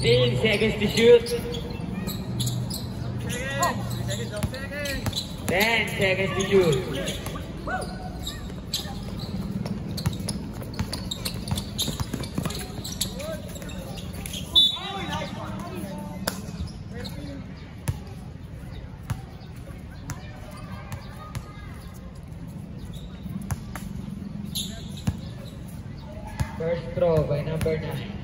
15 seconds to shoot. 10 seconds to shoot. First throw by number 9.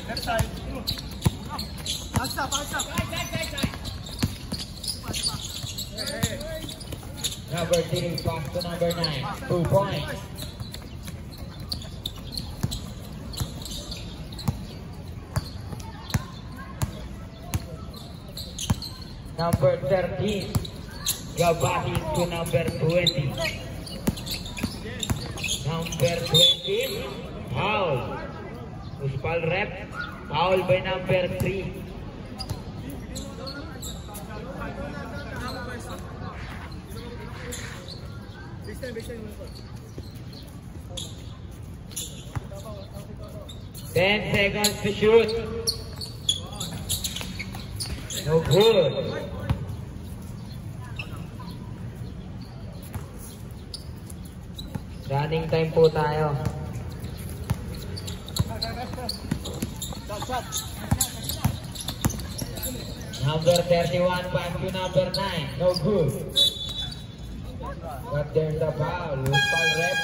Left side. Number 3, pass to number 9. 2 points. Number 13, Gabati to number 20. Number 20, foul. Uspal rep, foul by number 3. Ten seconds to shoot. No good. Running time po tayo. Number 31 pass to number 9. No good. But there's a foul. Foul rep.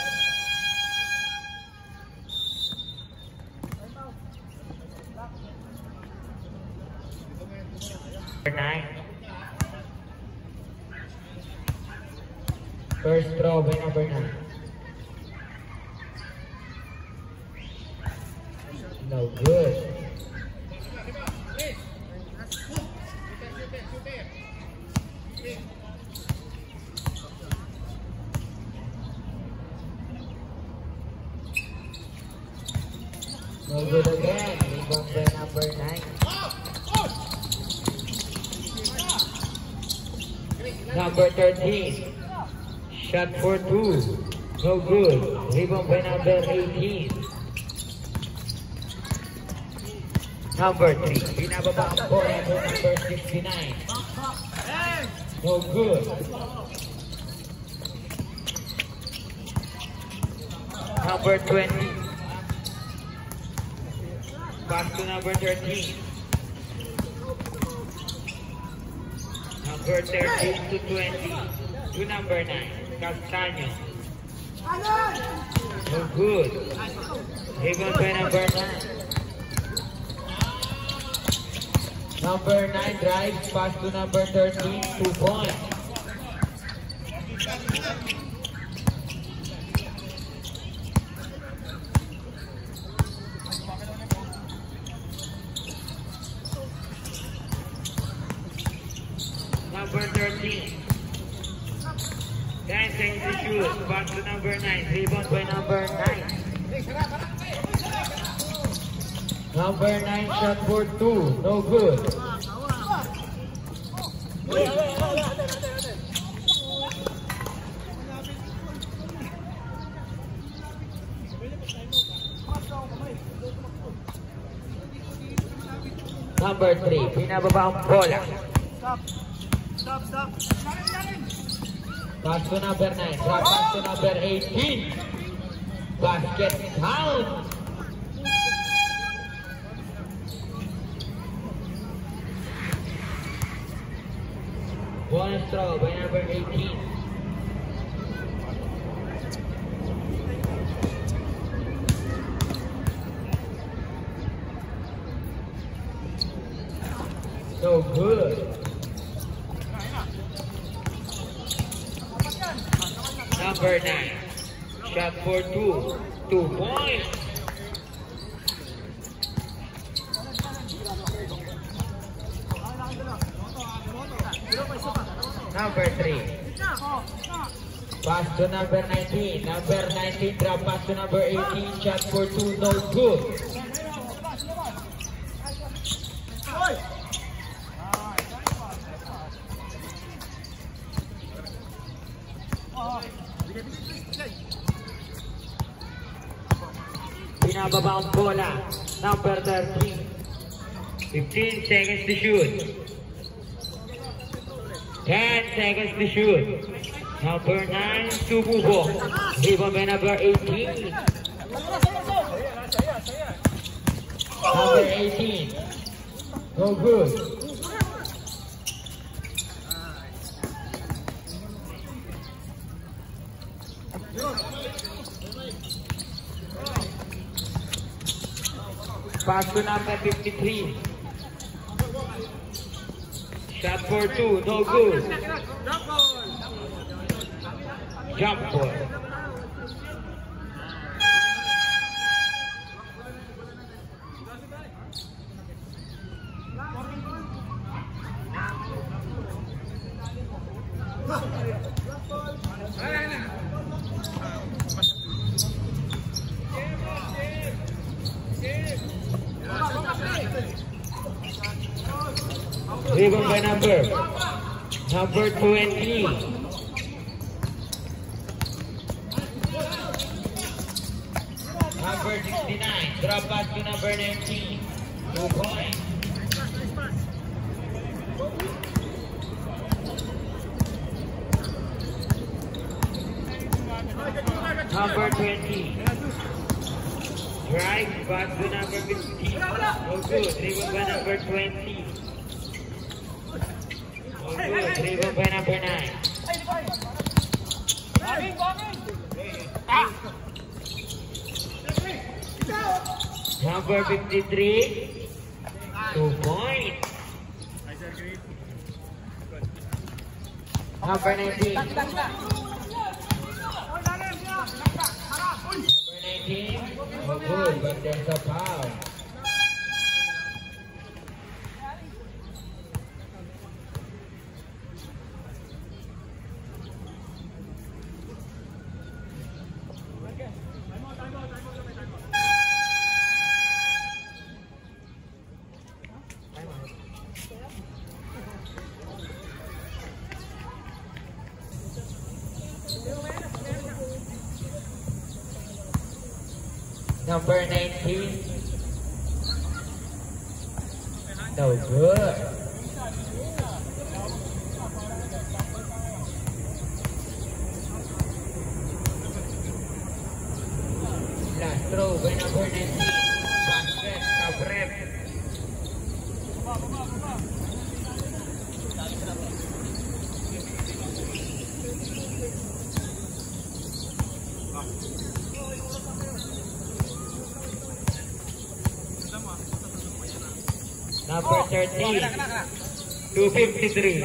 Number 9. First throw by number 9. No good. No good again. Rebound by number 9. Number 13. Shot for 2. No good. Rebound by number 18. Number 3. Pinababa ang bola to number 69. No good. Number 20. Pass to number 13. Number 13 to 20. To number 9. Castaño. No good. Rebound by number 9. Number 9 drives, pass to number 13, 2 points. Number 13. 10 seconds to shoot, pass to number 9, rebound by number 9. Number 9 shot for 2, no good. Number 3, pinababa ang bola. Stop. Pass to number 9, drop pass to number 18. Basket count. One throw by number 18. No good. Number 9. Shot for 2. 2 points. Number 3. Pass to number 19. Number 19 drop pass to number 18. Shot for 2. No good. Binababa ang bola. Number 13. 15 seconds to shoot. 10 seconds to shoot. Number 9, sumubok. Rebound by number 18. Number 18. No good. Pass to number 53. Shot for 2, no good. Jump ball. Rebound by number 20. Number 69, drop pass to number 19. 2 points. Number 20. Drive pass to number 15. No good. Rebound by number 20. No good. Rebound by number 9. Number 53. 2 points. Number 19. Number 19. No good, but there's a foul. Number 19. No good. Last throw by number 19. Basket, Cabrera. Number 13, 253.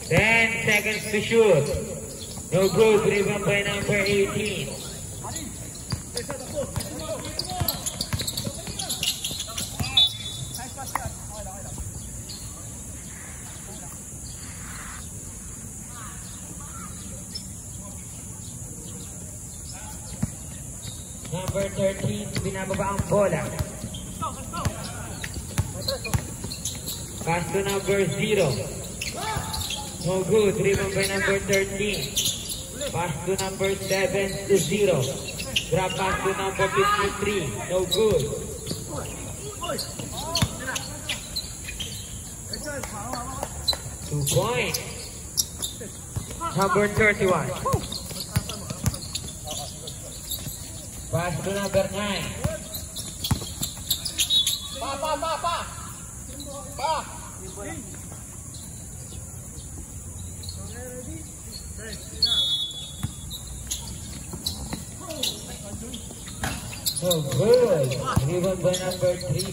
10 seconds to shoot. No good. Rebound by number 18. Number 13, binababa ang bola. Pass to number 0. No good. Rebound by number 13. Pass to number 7 to 0. Drop pass to number 53. No good. Two points. Number 31. Pass to number 9. Oh, good. Rebound by number 3.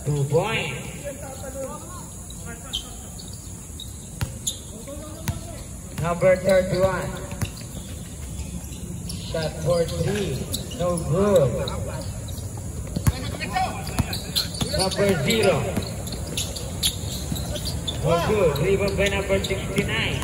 Two points. Number 31. Shot for 3. No good. Number 0. No good. Rebound by number 69.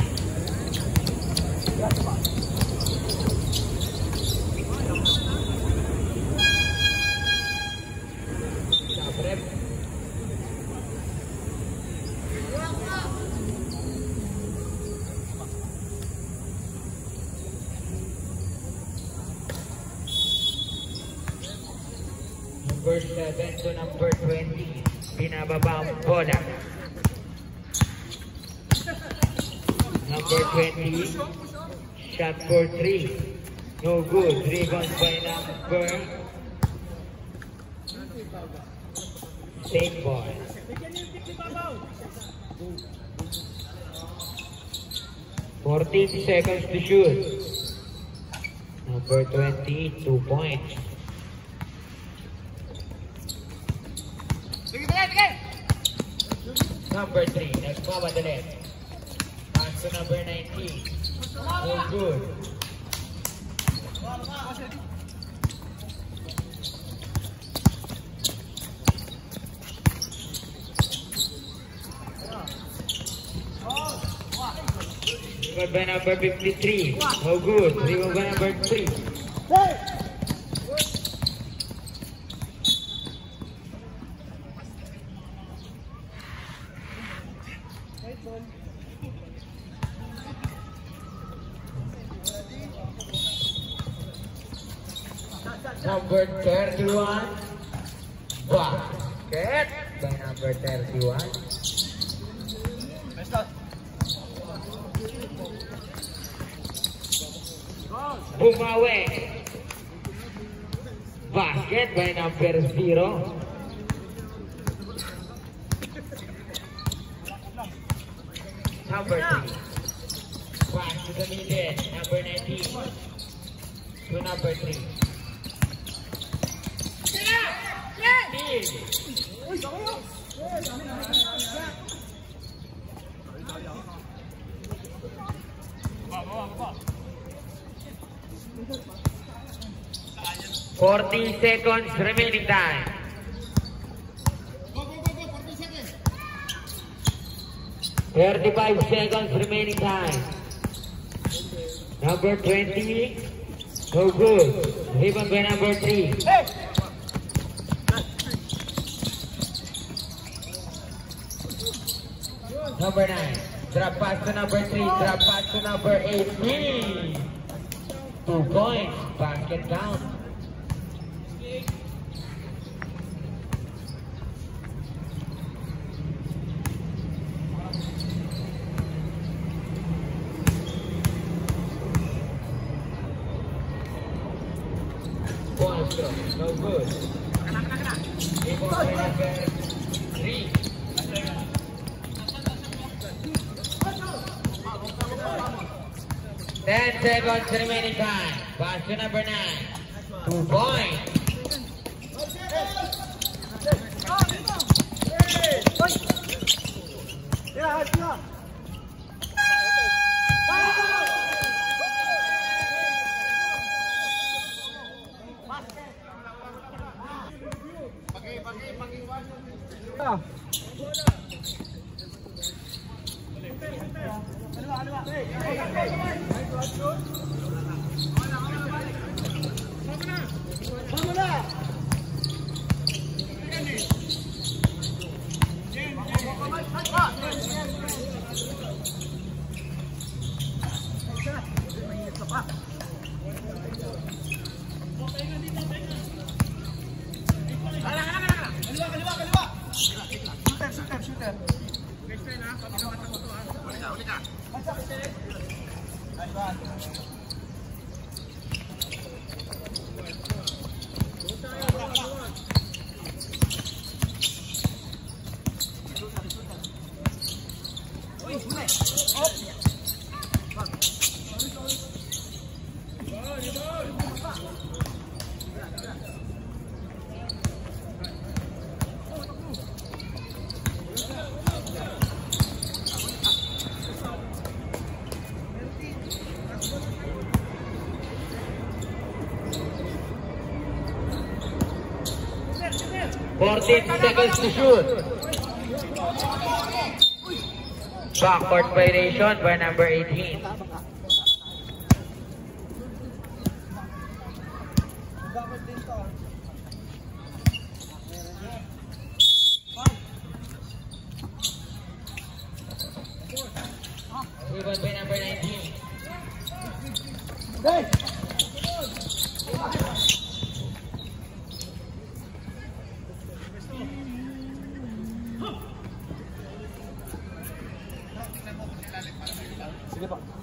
Number 7 to number 20. Pinababa ang bola. Number 20. Shot for 3. No good. Rebound by number same ball. Fourteen seconds to shoot. Number 20, 2 points. Number 3, nagmamadali. Pass to number 19. No good. Rebound by number 53. No good. Rebound by number 3. Number 31. Basket by number 31. Bumawi. Basket by number 0. Number 3. Pass to the middle. Number 19. To number 3. Forty seconds remaining time. Go, 40 seconds. 35 seconds remaining time. Number 20. No good. Rebound by number 3. Hey! Number 9. Drop pass to number 3. Drop pass to number 18. 2 points. Basket count. No good. Rebound by number 3. 10 seconds remaining time. Pass to number 9. 2 points. 14 seconds to shoot. Backcourt violation by number 18. Rebound by number 19.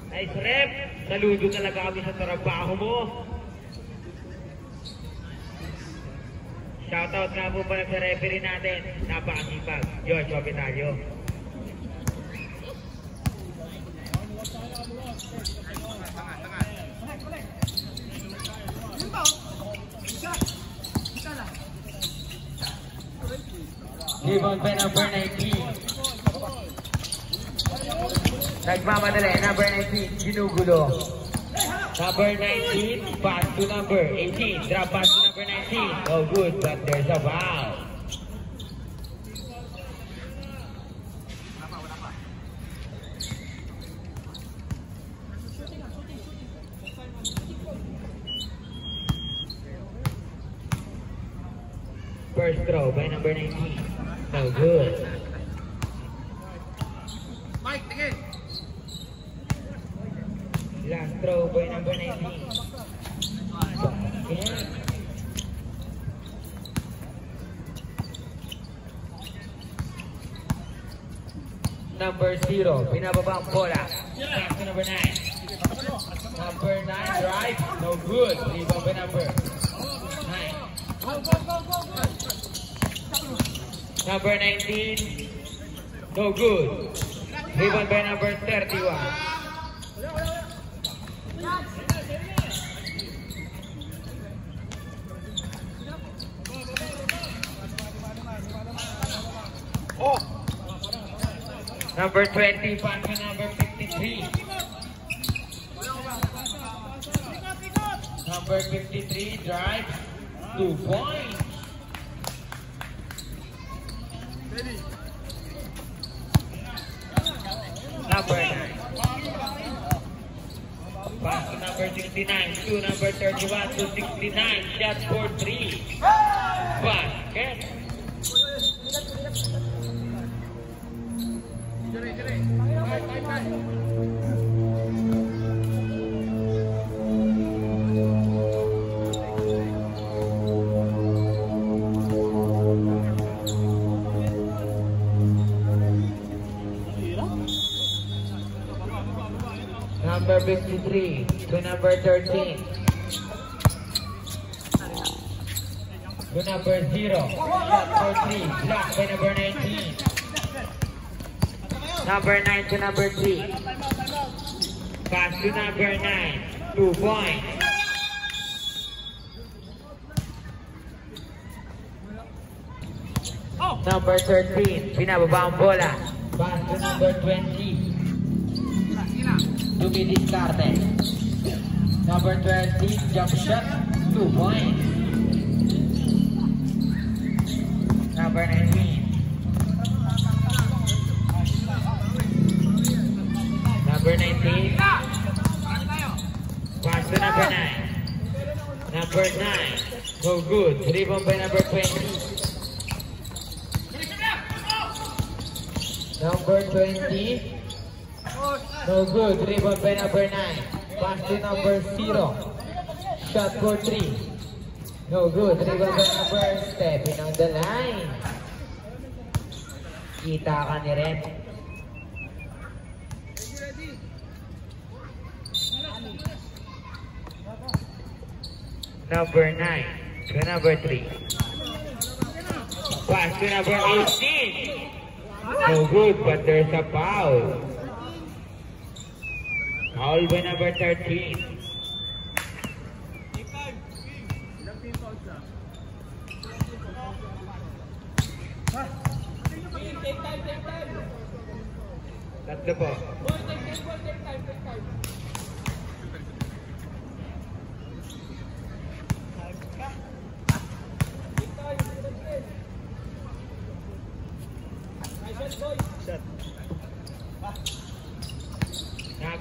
Nice rep. Saludo talaga kami sa trabaho mo. Shoutout nga po pala sa referee natin. Napakasipag. Joshua Vitalio. Rebound by number 19. Nagmamadali, number 19, ginugulo. Number 19, pass to number 18. Drop pass to number 19. Oh, good, but there's a foul. First throw by number 19. Oh, good. Mike, tingin. Last throw by number 19. Yeah. Number 0, pinababa ang bola. Pass to number 9. Number 9, drive, no good. Rebound by number 9. Number 19, no good. Rebound by number 31. Number 20, pass to number 53. Number 53, drive, 2 points. Number 9. Pass to number 69 to number 31 to 69. Shot for 3. Basket. Number 53 to number 13. To number 0. Shot for 3. Blocked by number 19. Number 9 to number 3. Pass to number 9. 2 points. Number 13. Pinababa ang bola. Pass to number 20. To be discarded. Number 20, jump shot, 2 points. Number 19. Number 19. Pass to number 9. Number 9. No good. Rebound by number 20. Number 20. No good. Rebound by number 9. Pass to number 0. Shot for 3. No good. Rebound by number stepping on the line. Kita ka ni Red. Number 9 to number 3. Pass to number 18. No good, but there's a foul. Foul by number 13. Tatlo po.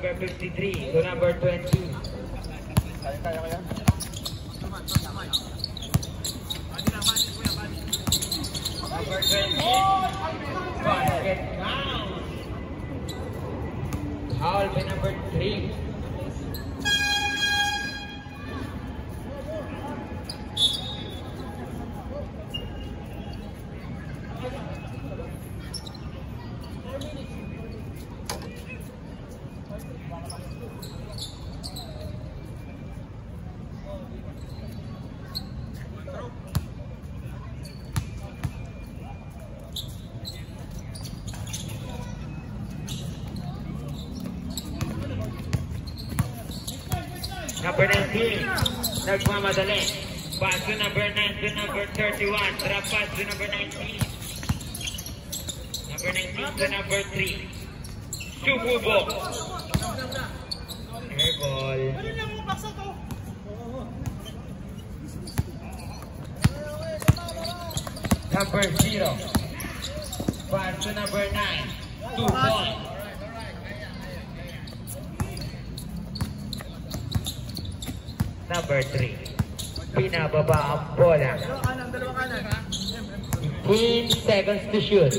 number 53 to number 20. Kaya ko yan. Number 20. Basket count. Foul by number 3. Number 19, nagmamadali. Pass to number 9 to number 31. Drop pass to number 19. Number 19 to number 3. Sumubok. Air ball. Number 0. Pass to number 9. 2 points. Number 3. Pinababa ang bola. 15 seconds to shoot.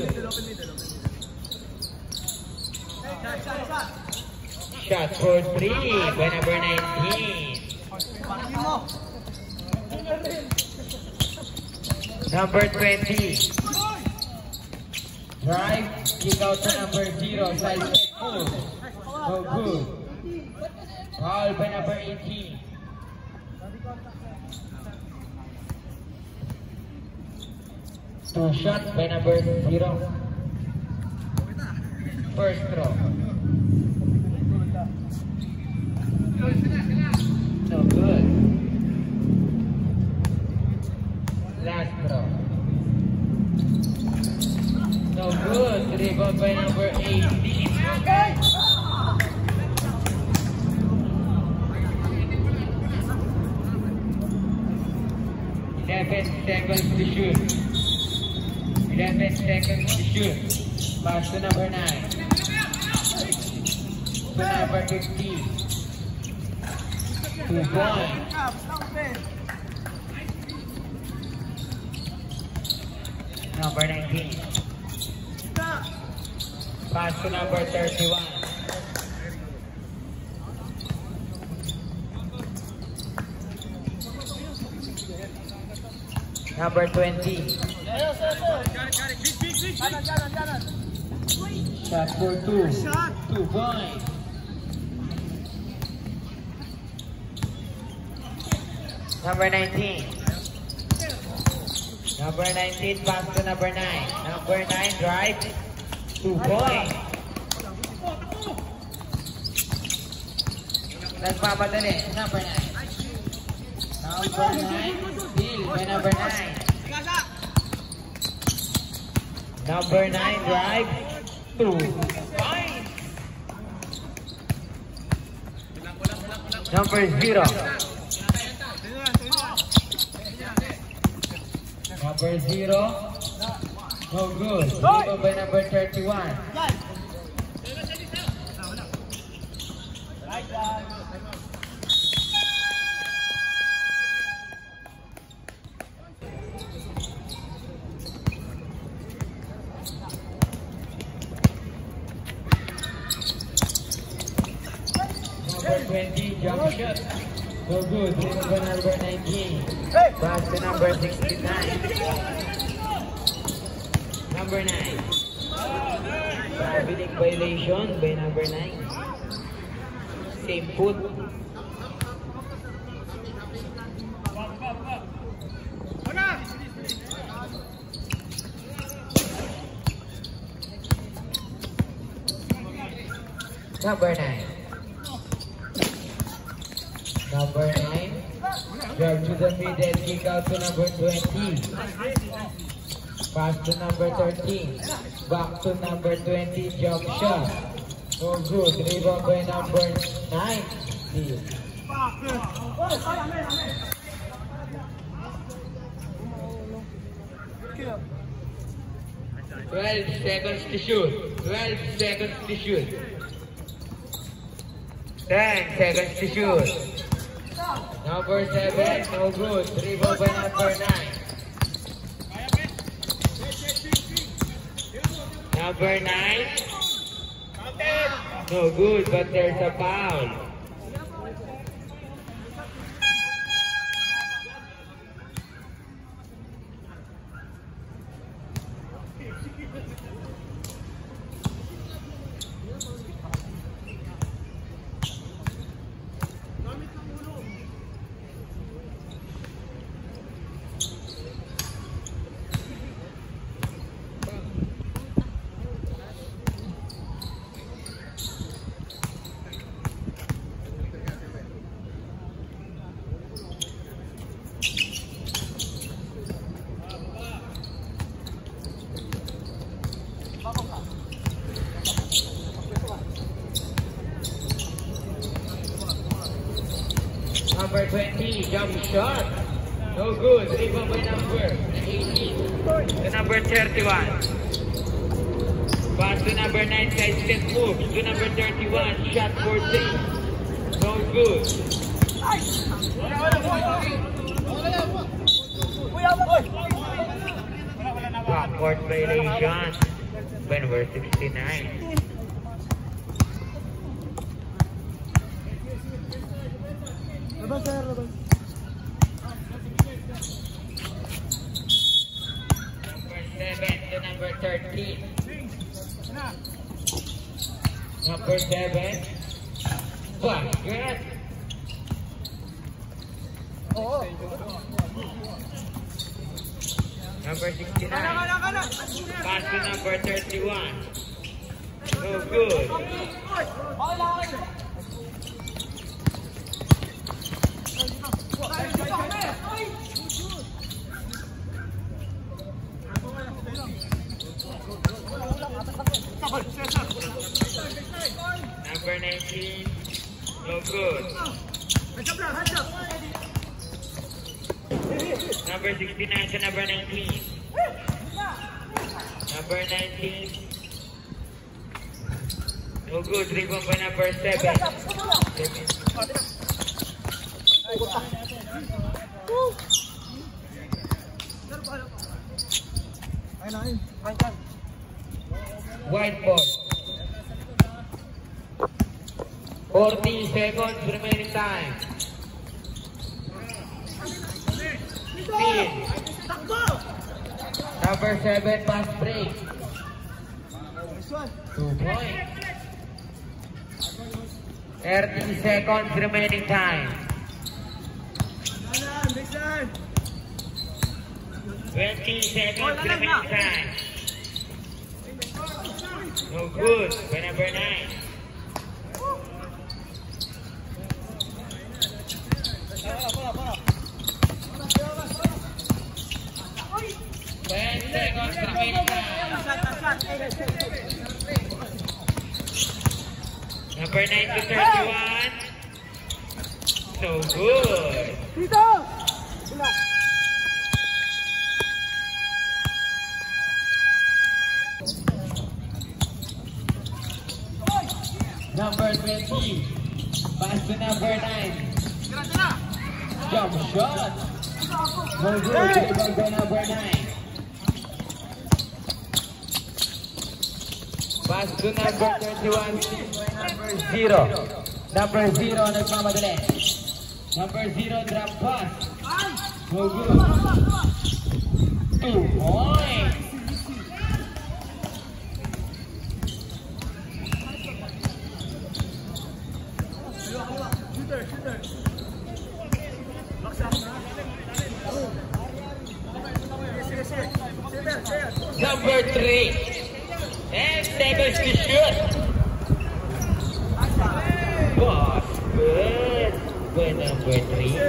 Shot for 3 by number 19. Number 20. Drive, kick out to number 0. Side step pull. No good. Foul by number 18. Two shots by number 0. First throw. No good. Last throw. No good. Rebound by number 18. 11 seconds to shoot. 11 seconds to shoot. Pass to number 9. To number 15. 2 points. Number 19. Pass to number 31. Number 20. Shot for 2. 2 points. Number 19. Number 19 pass to number 9. Number 9 drive. 2 points. Nagpapadali. Number 9. Number 9. Steal by number 9. Number 9 drive. 2 points. Number 0. Number 0. No good. Rebound by number 31. Number 20, jump shot. No good. Rebound by number 19. Pass to number 69. Number 9. Traveling violation by number 9. Same foot. Number 9. Number 9. Drive to the middle, kick out to number 20. Pass to number 13. Back to number 20, jump shot. No good. Rebound by number 9. Steal. 12 seconds to shoot. 12 seconds to shoot. 10 seconds to shoot. Number 7, no good. Rebound by number 9. Number 9, no good, but there's a foul. Number 20, jump shot. No good. Rebound by number 18. To number 31. Pass to number 9, side step moves. To number 31, shot for 3. No good. Backcourt violation. Number 69. Number 7 to number 13. Number 7. Basket. Number 69. Pass to number 31. No good. Number 19, no good. Number 69 to number 19. Number 19, no good. Rebound by number 7. White ball. 40 seconds remaining time. Speed. Number 7 pass break. 2 points. 30 seconds remaining time. 20 seconds remaining time. No good by number 9. Number 9 to 31. So good. Number 20. Pass to number 9. Jump shot. No good. Rebound by number 9. Pass to number 31. Number 0. Number 0 nagmamadali. Number 0 drop pass. No good. 2 points. Number 3. And seconds to shoot. Was good by number 3.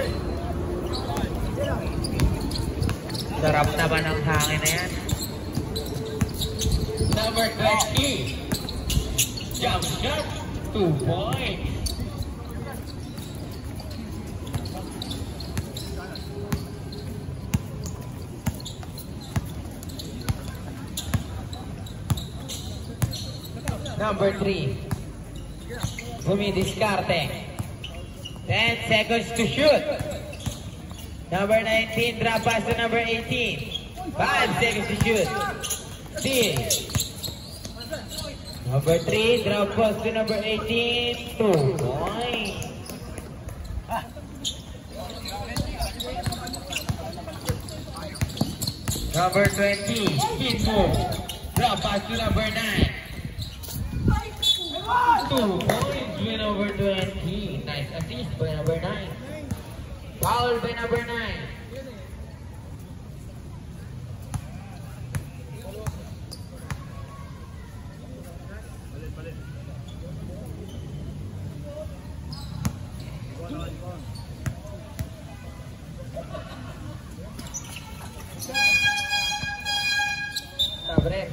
Sarap naman ang hangin na yan. Number 20. Jump shot. 2 points. Number 3. Bumidiskarte. 10 seconds to shoot. Number 19, drop pass to number 18. 5 seconds to shoot. Steal. Number 3, drop pass to number 18. 2 points. Number 20, spin move. Drop pass to number 9. 2 points, win over 20. Nice assist by number 9. Foul by number 9. Sabre.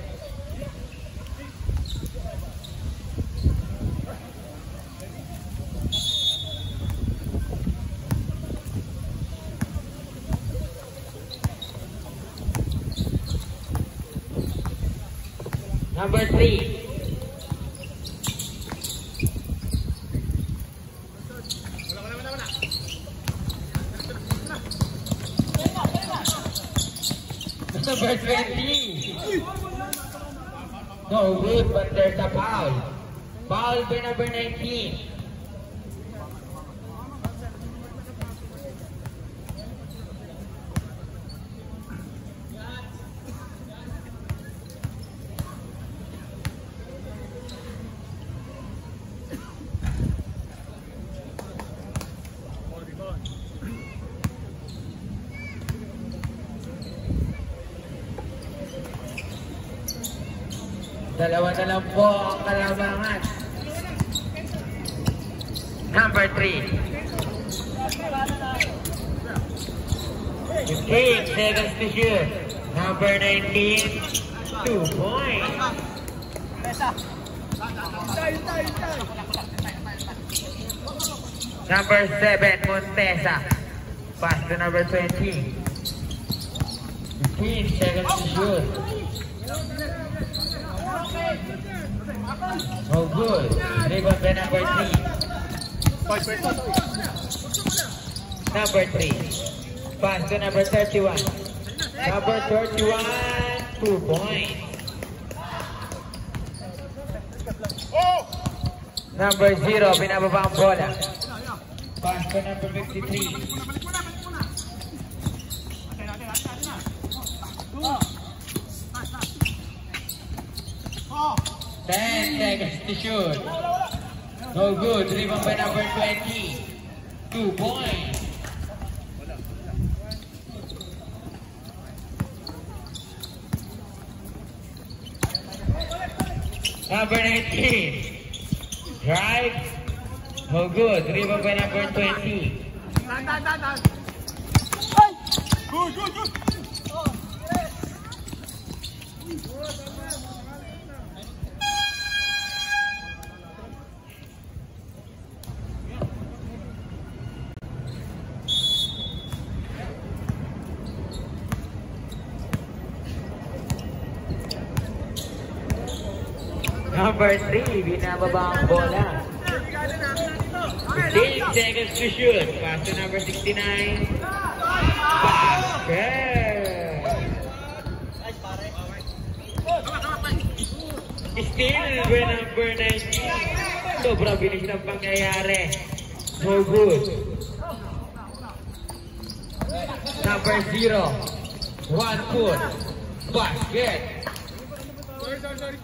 Number 3. Number 20. No good, but there's a foul. Foul by number 19. Dalawa na lang po ang kalabangan. Number 3. 15 seconds to shoot. Number 19. 2 points. Number 7, Montesa. Pass to number 20. 15 seconds to shoot. Oh, good. Rebound by number 3. Number 3. Pass to number 31. Number 31, 2 points. Number 0, binababa ang bola. Pass to number 53. 10 seconds to shoot. No good. Rebound by number 20. 2 points. Number 19. Drive. No good. Rebound by number 20. Good. Number 3, binababa ang bola. 15 seconds to shoot. Pass to number 69. Basket! Still by number 19. Sobrang bilis ng pangyayari. No good. Number 0. 1 foot. Basket! Sorry.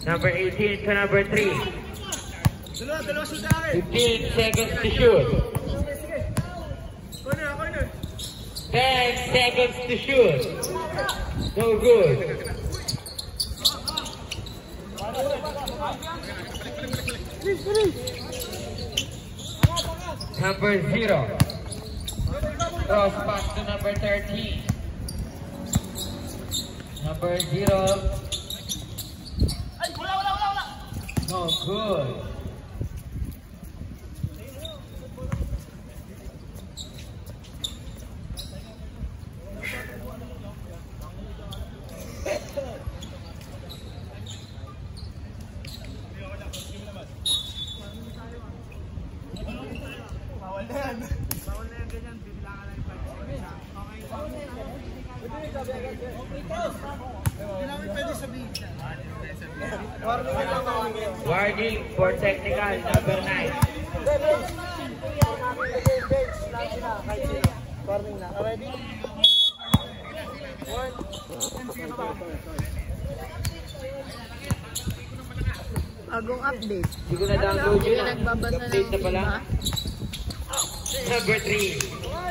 Number 18 to number 3. 15 seconds to shoot. 10 seconds to shoot. No good. Number 0. Cross pass to number 13. Number 0. No good. Warning for technical, number 9. Warning na. Ready? Bagong update. Hindi ko na-download Hindi yun. ka nagbabasa ng Update na pala. iba. Number 3.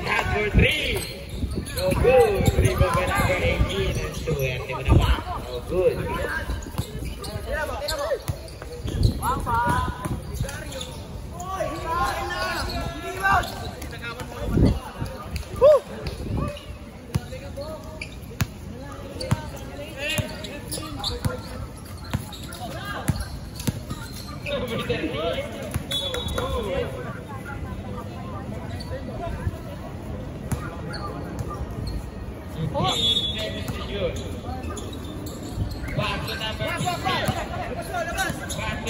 Number 3. No good. Rebound by number 18. Suwerte mo naman. No good. Number 13. Back to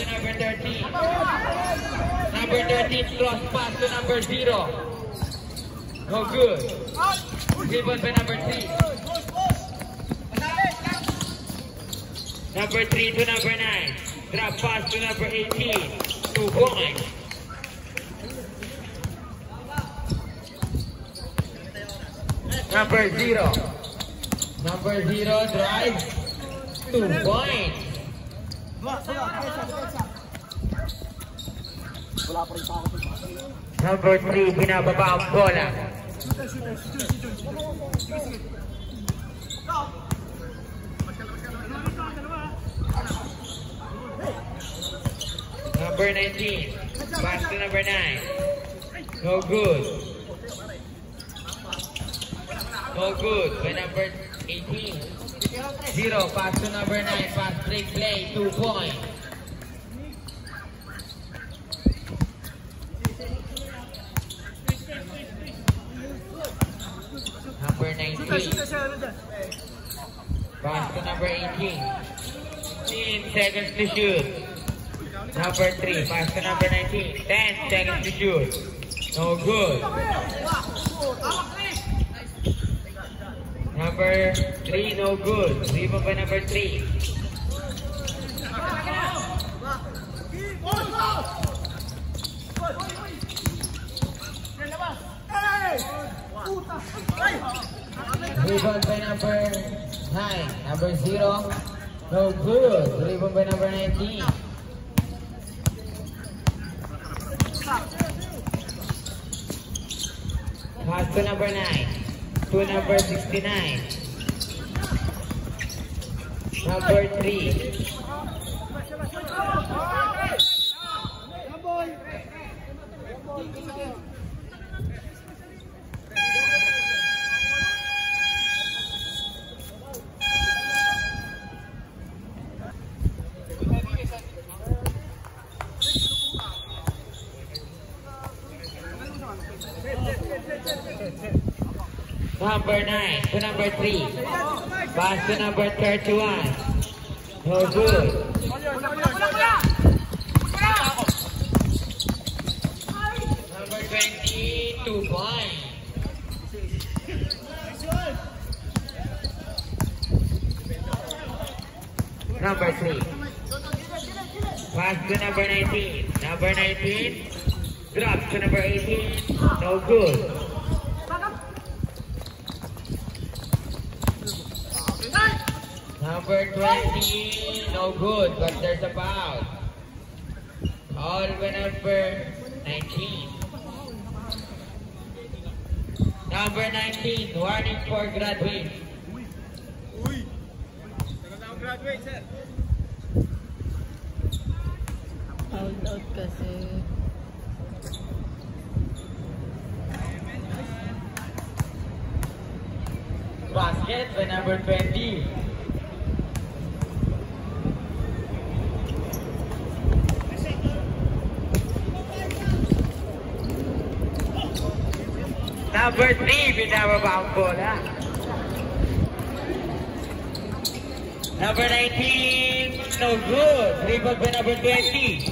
number 13. Number 13 cross pass to number 0. No good. Rebound by number 3. Number 3 to number 9. Drop pass to number 18. 2 points. Number 0. Number 0 drives 2 points. Number 3 binababa ang bola. Number 19 pass to number 9. No good. No good by number 18. 0 pass to number 9. Pass break play. 2 points. Number 19. Pass to number 18. 15 seconds to shoot. Number 3. Pass to number 19. 10 seconds to shoot. No good. Number 3, no good. Rebound by number 3. Rebound by number 9. Number 0, no good. Rebound by number 19. Pass to number 9. To number 69. Number 3. Number 9 to number 3. Pass to number 31. No good. Number 20, 2 points. Number 3. Pass to number 19. Number 19. Drop to number 18. No good. Number 20, no good, but there's a foul. All by number 19. Number 19, warning for graduate. Graduate, sir. Out out kasi. Basket by number 20. Number 3, binababa ang bola. Number 19, no good. Rebound by number 20.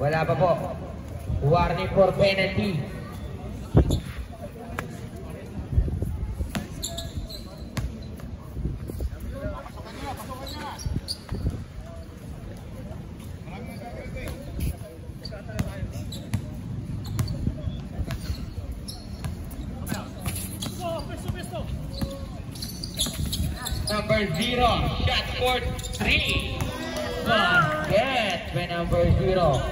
Wala pa po. Warning for penalty. 0. Shot for 3. Basket by number 0.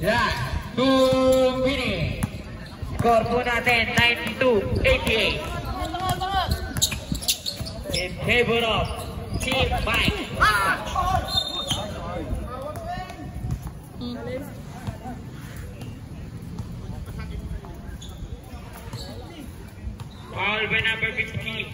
Last 2 minutes. Score po natin 92-88. In favor of Team Mike. Foul by number 15.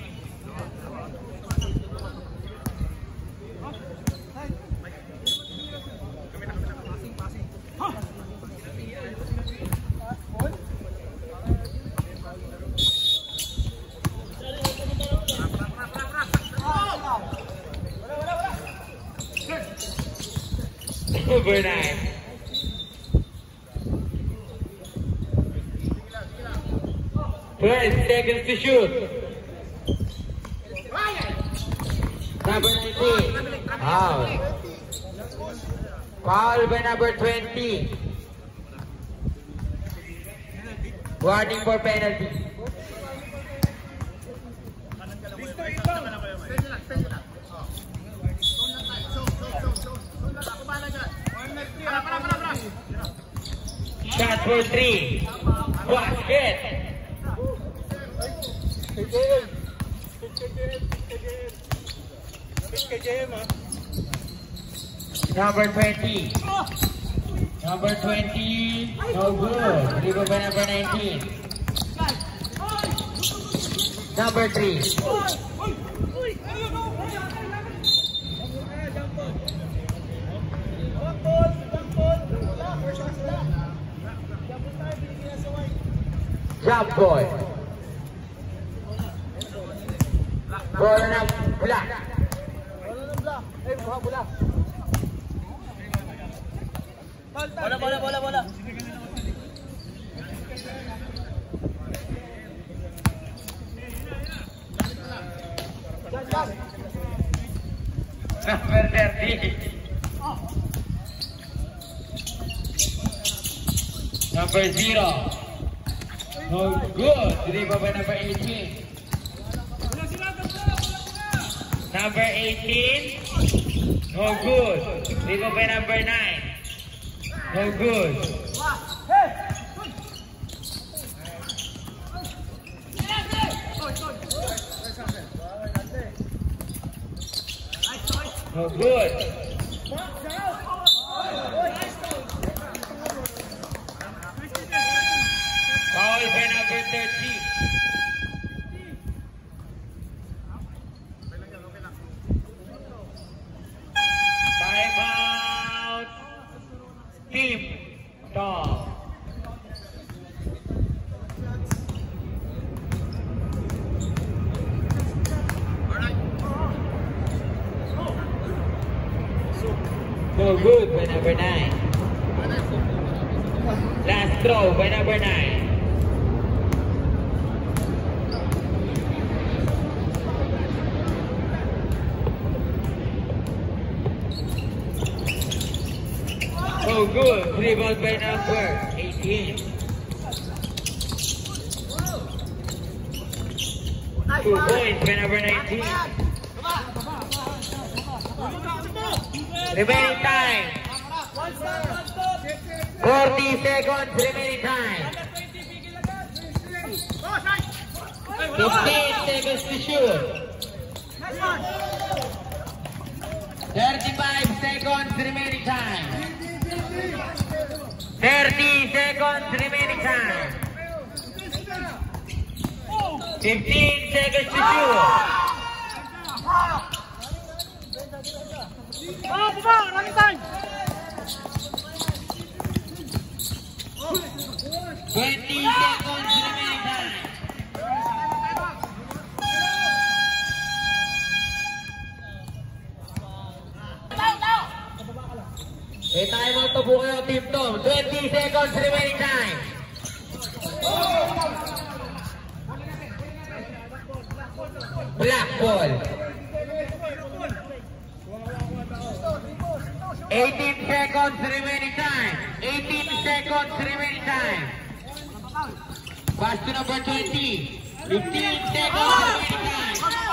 Number 9. Seconds to shoot. Number 19. Foul. Foul by number 20. Warning for penalty. Shot for 3. Basket. Number 20. Number 20. No good. Rebound by number 19. Number 3. Jump ball. Bola na bola. Bola. Number 30. Number 0. No good. Rebound by number 18. Number 18. No good. Rebound by number 9. No good. No good. Foul by number 13. Time out. Team Tom. No good by number 9. Last throw by number 9. No good. Rebound by number 18. 2 points by number 19. Remaining time. 40 seconds remaining time. 15 seconds to shoot. 35 seconds remaining time. 30 seconds remaining time. 15 seconds to shoot. 20 seconds remaining time. Time out to po kayo, Team Tom. 20 seconds remaining time. Black ball. 18 seconds remaining time. 18 seconds remaining time. Pass to number 20. 15 seconds remaining time.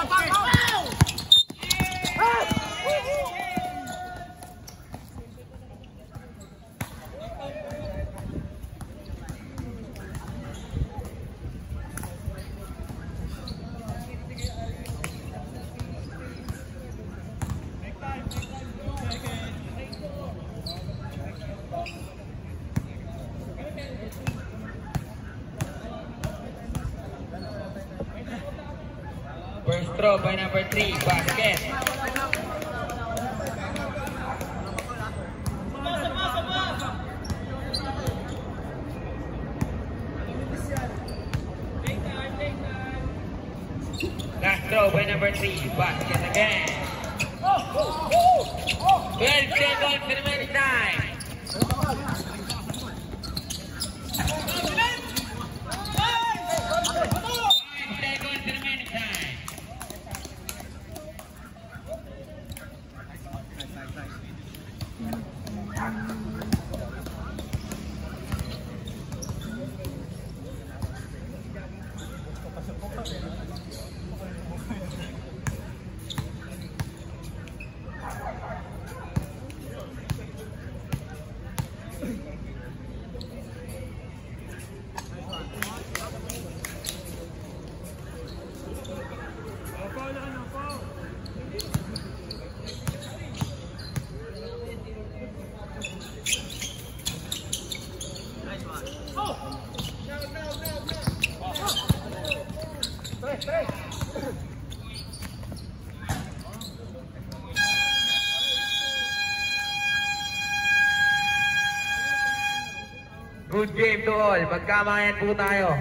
throw by number 3, basket. Last throw by number 3, basket again. 12 seconds remaining time. 5 seconds remaining time. Good game to all. Magkamayan po tayo.